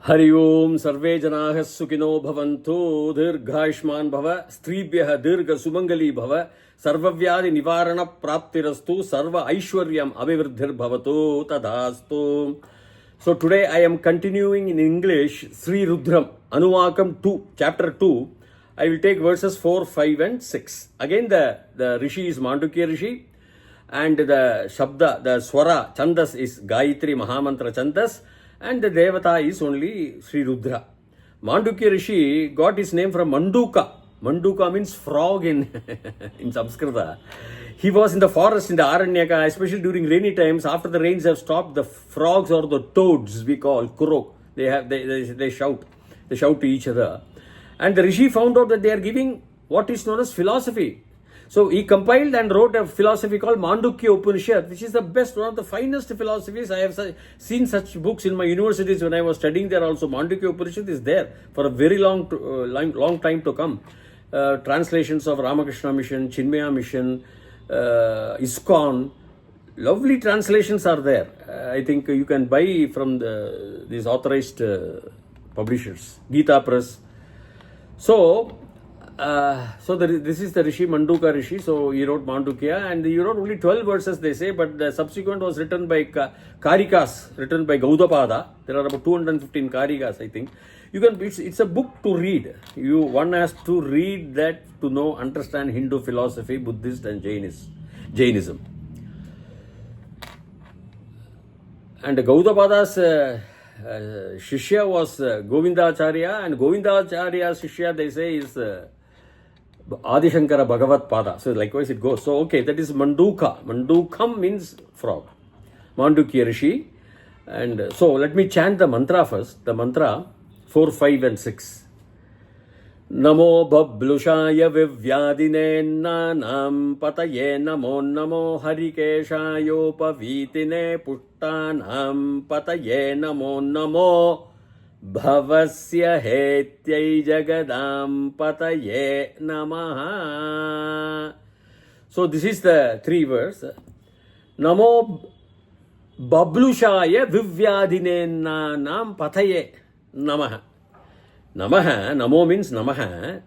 हरि ओम सर्वे जनाः सुखिनो भवन्तु दीर्घायुष्मान् भव स्त्रीभ्यः दीर्घ सुमंगली भव सर्वव्याधि निवारण प्राप्तिरस्तु सर्व ऐश्वर्यम् अभिवृद्धिर्भवतु तदास्तु. So today I am continuing in English Sree Rudram Anuvakam 2 chapter 2. I will take verses 4, 5 and 6. Again the Rishi is Mandukya Rishi and the Shabda, the Swara Chandas is Gayatri Mahamantra Chandas. And the Devata is only Sree Rudra. Mandukya Rishi got his name from Manduka. Manduka means frog in Samskritam. He was in the forest in the Aranyaka, especially during rainy times. After the rains have stopped, the frogs or the toads we call kurok, they shout. They shout to each other. And the Rishi found out that they are giving what is known as philosophy. So he compiled and wrote a philosophy called Mandukya Upanishad, which is the best, one of the finest philosophies. I have seen such books in my universities when I was studying there also. Mandukya Upanishad is there for a very long time to come. Translations of Ramakrishna Mission, Chinmaya Mission, ISKCON, lovely translations are there. I think you can buy from these authorized publishers, Gita Press. This is the Rishi, Manduka Rishi. So he wrote Mandukya and he wrote only 12 verses, they say, but the subsequent was written by Karikas, written by Gaudapada. There are about 215 Karikas, I think. It's a book to read. One has to read that to know, understand Hindu philosophy, Buddhist and Jainism. And Gaudapada's Shishya was Govindacharya, and Govindacharya's Shishya, they say, is Adi Shankara Bhagavat Pada. So likewise it goes. So okay, that is Manduka. Mandukam means frog. Mandukya Rishi. And so let me chant the mantra first. The mantra 4, 5 and 6. Namo Bablushaya Vivyadine Nanam Pataye Namo Namo Harikeshayopavitine Pushtanam Pataye Namo Namo Bhavasya Hetyai Jagadam Pataye Namaha. So this is the 3 verse. Namo Bablushaya Vivyadine Nanam Pataye Namaha. Namaha, Namo means Namaha.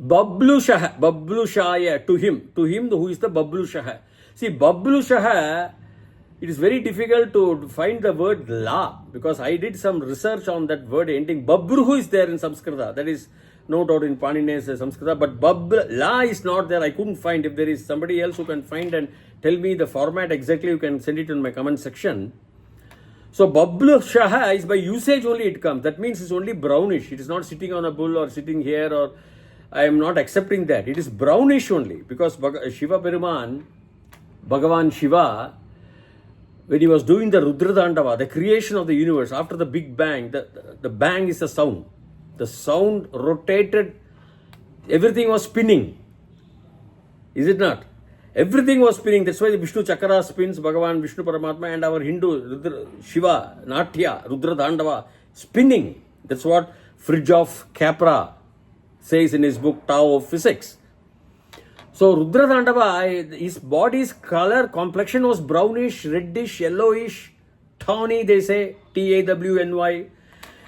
Bablushaya, to him who is the Bablushaha. See, Bablushaha, it is very difficult to find the word la, because I did some research on that word ending. Babruhu is there in Samskrita, that is no doubt in Panini's Samskrita, but la is not there. I couldn't find. If there is somebody else who can find and tell me the format exactly, you can send it in my comment section. So Bablushaha is by usage only it comes. That means it's only brownish. It is not sitting on a bull or sitting here, or I am not accepting that. It is brownish only, because Shiva Peruman, Bhagavan Shiva, when he was doing the Rudradandava, the creation of the universe after the Big Bang, the bang is the sound. The sound rotated, everything was spinning. Is it not? Everything was spinning. That's why the Vishnu Chakra spins, Bhagavan Vishnu Paramatma, and our Hindu Shiva, Natya, Rudradandava, spinning. That's what Fridtjof Capra says in his book Tao of Physics. So Rudradandava, his body's color, complexion was brownish, reddish, yellowish, tawny, they say, Tawny.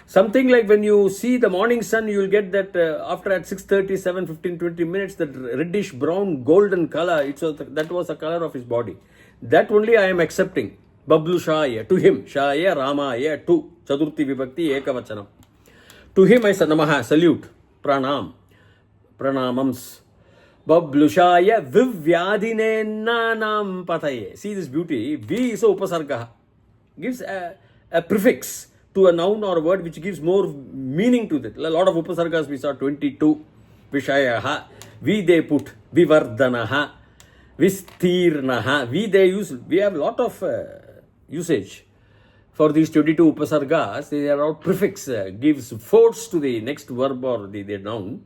Something like when you see the morning sun, you will get that after at 6:30, 7, 15, 20 minutes, that reddish, brown, golden color. That was the color of his body. That only I am accepting. Bablushaya, to him. Shaya, Ramaya, to. Chadurthi Vibhakti, Ekavachanam. To him I say Namaha, salute, Pranam, Pranamams. Bablushaya Vivyadine Nanam Pataye. See this beauty. V is a upasarga. Gives a prefix to a noun or a word which gives more meaning to that. A lot of upasargas we saw, 22. Vishayaha. V they put. Vivardanaha. Vistirnaha. They use. We have a lot of usage for these 22 upasargas. They are all prefix. Gives force to the next verb or the noun.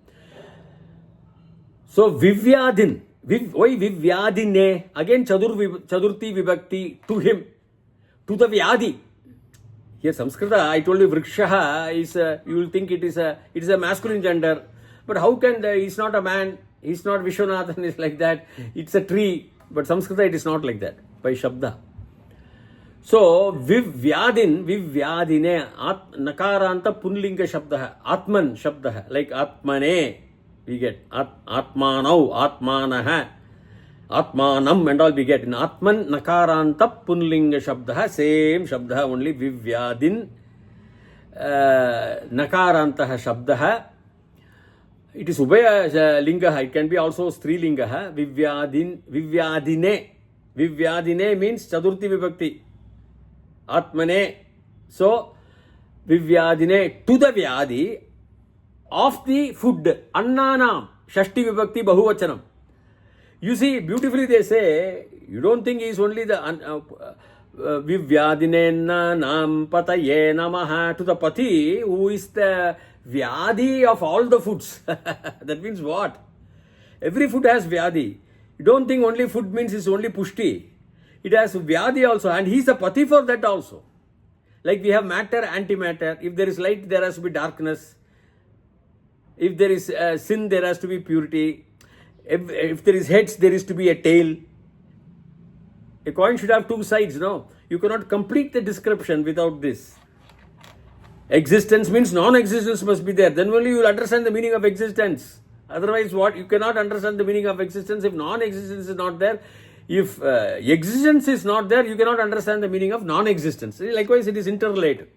So Vivyadin. Why Vivyadine? Again Chadurthi Vibhakti, to him. To the Vyadi. Here Samskrita, I told you Vrikshaha is, you will think it is a masculine gender. But how can he's not a man, he's not Viswanathan, is like that. It's a tree. But Samskrita, it is not like that. By Shabda. So, vivyadine, nakaranta punlinga shabda, atman shabda, like atmane, we get atmanau, atmanaha, atmanam and all we get. In atman, nakaranta punlinga shabda, same shabda, only vivyadin, nakarantaha shabda. It is ubhaya linga, it can be also strilinga, vivyadine. Vivyadine means chaturthi vibhakti. Atmane. So, vivyadine, to the vyadi of the food. Annanam. Shashti vibhakti bahuvachanam. You see, beautifully they say, you don't think he is only the vivyadine nam pataye namaha, to the pati who is the vyadi of all the foods. That means what? Every food has vyadi. You don't think only food means it's only pushti. It has vyadi also, and he is the pati for that also. Like we have matter, antimatter. If there is light, there has to be darkness. If there is sin, there has to be purity. If there is heads, there is to be a tail. A coin should have two sides, no? You cannot complete the description without this. Existence means non-existence must be there. Then only you will understand the meaning of existence. Otherwise, what? You cannot understand the meaning of existence if non-existence is not there. If existence is not there, you cannot understand the meaning of non-existence. Likewise, it is interrelated.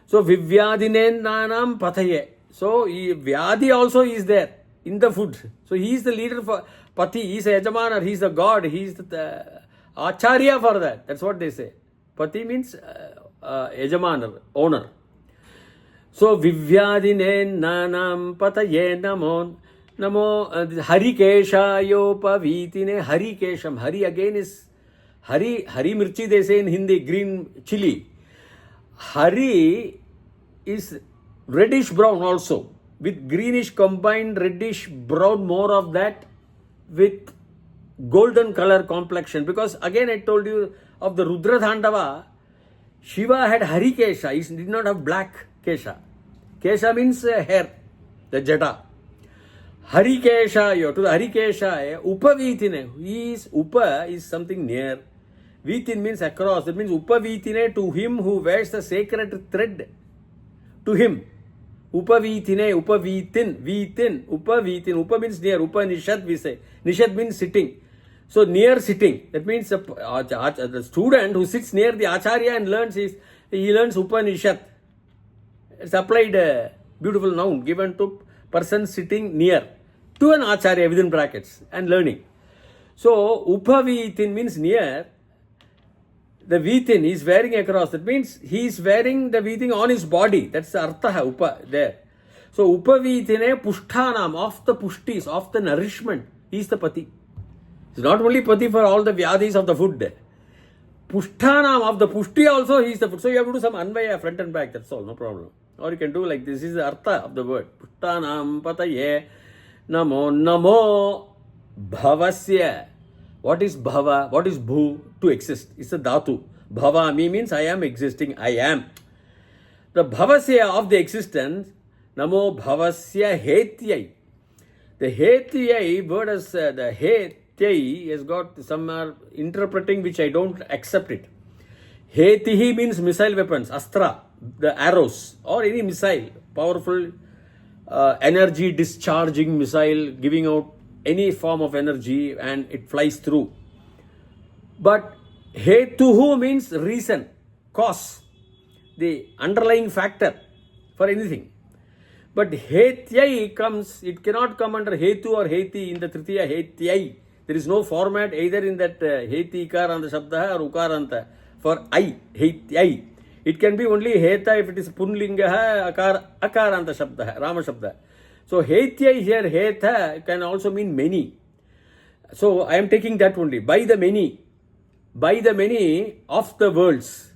So, vivyadine nanam pataye. So, vyadi also is there in the food. So, he is the leader for pati. He is a yajamanar. He is the god. He is the acharya for that. That's what they say. Pati means yajamanar, owner. So, vivyadine nanam pataye namon. Namo Harikeshayopavitine. Harikesham. Hari again is Hari mirchi they say in Hindi, green chili. Hari is reddish brown also, with greenish combined reddish brown, more of that with golden color complexion. Because again I told you of the Rudra Thandava, Shiva had Harikesha. He did not have black Kesha. Kesha means hair, the jada. Harikeshayo, to the Harikeshaya, Upavitine. Upa is something near. Vitin means across. That means Upavitine, to him who wears the sacred thread. To him. Upavitine, Vitin, Upavitin. Upa means near. Upanishad we say. Nishad means sitting. So near sitting. That means the student who sits near the Acharya and learns, he learns Upanishad. It's applied beautiful noun given to person sitting near to an acharya within brackets and learning. So, upavitin means near. The vitin is wearing across. That means he is wearing the vitin on his body. That's the artha, upa, there. So, upavitine pushtanam, of the pushtis, of the nourishment. He is the pati. It's not only pati for all the vyadis of the food. Pushtanam, of the pushti also, he is the food. So, you have to do some anvaya front and back. That's all, no problem. Or you can do like this. This is the artha of the word. Pushtanam pataye namo bhavasya. What is bhava? What is bhu? To exist. It's a dhatu. Bhava me means I am existing. I am. The bhavasya of the existence. Namo bhavasya hetyai. The hetyai word as the hetyai has got some interpreting which I don't accept it. Hetihi means missile weapons, astra, the arrows, or any missile, powerful energy discharging missile, giving out any form of energy and it flies through. But hetuhu means reason, cause, the underlying factor for anything. But hetyai comes, it cannot come under hetu or heti in the tritiya hetyai. There is no format either in that heti ikaranta shabda or ukaranta. For I, hetyai. It can be only heta if it is punlinga, akaranta shabda, rama shabda. So hetyai here, heta can also mean many. So I am taking that only. By the many of the worlds.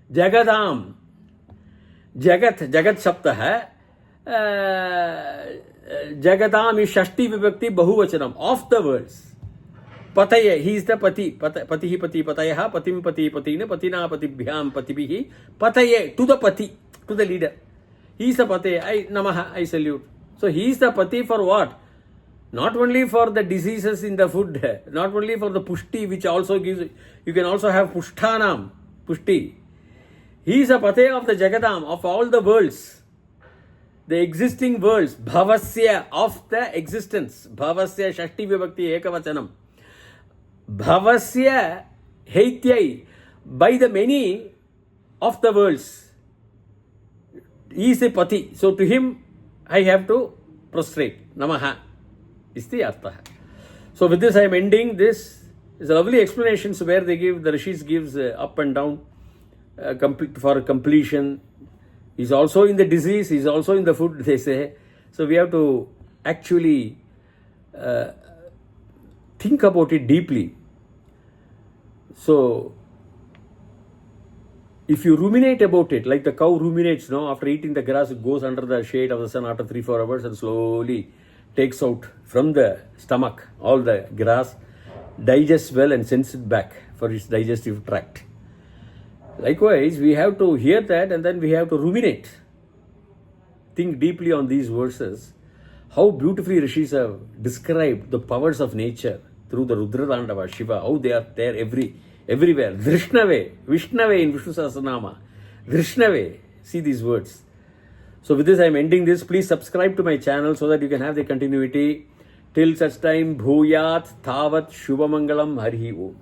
Jagadam. Jagat shabda hai. Jagadam is shashti vibhakti bahuvachanam. Of the worlds. Pataye, he is the pati. Patihi pati patayaha, patim pati patine, patina patibhyam patibhihi. Pataye, to the pati, to the leader. He is the pati. I namaha, I salute. So he is the pati for what? Not only for the diseases in the food, not only for the pushti which also gives, you can also have pushtanam. Pushti. He is a Pate of the Jagadam, of all the worlds. The existing worlds, Bhavasya, of the existence. Bhavasya Shashti Vibhakti Ekavachanam. Bhavasya Heityai, by the many of the worlds. He is a Pati. So to him, I have to prostrate. Namaha is the Artha. So with this, I am ending this. It's a lovely explanations where they give, the Rishis gives up and down for completion. He's also in the disease, he's also in the food, they say. So we have to actually think about it deeply. So if you ruminate about it, like the cow ruminates, no, after eating the grass, it goes under the shade of the sun after 3-4 hours and slowly takes out from the stomach all the grass, digests well and sends it back for its digestive tract. Likewise, we have to hear that and then we have to ruminate. Think deeply on these verses. How beautifully Rishis have described the powers of nature through the Rudra Dandava, Shiva, how they are there everywhere. Drishnave, Vishnave in Vishnu Sahasranama. Drishnave, see these words. So with this, I am ending this. Please subscribe to my channel so that you can have the continuity. Till such time, Bhuyat, Thavat, Shubhamangalam, Harihi Om.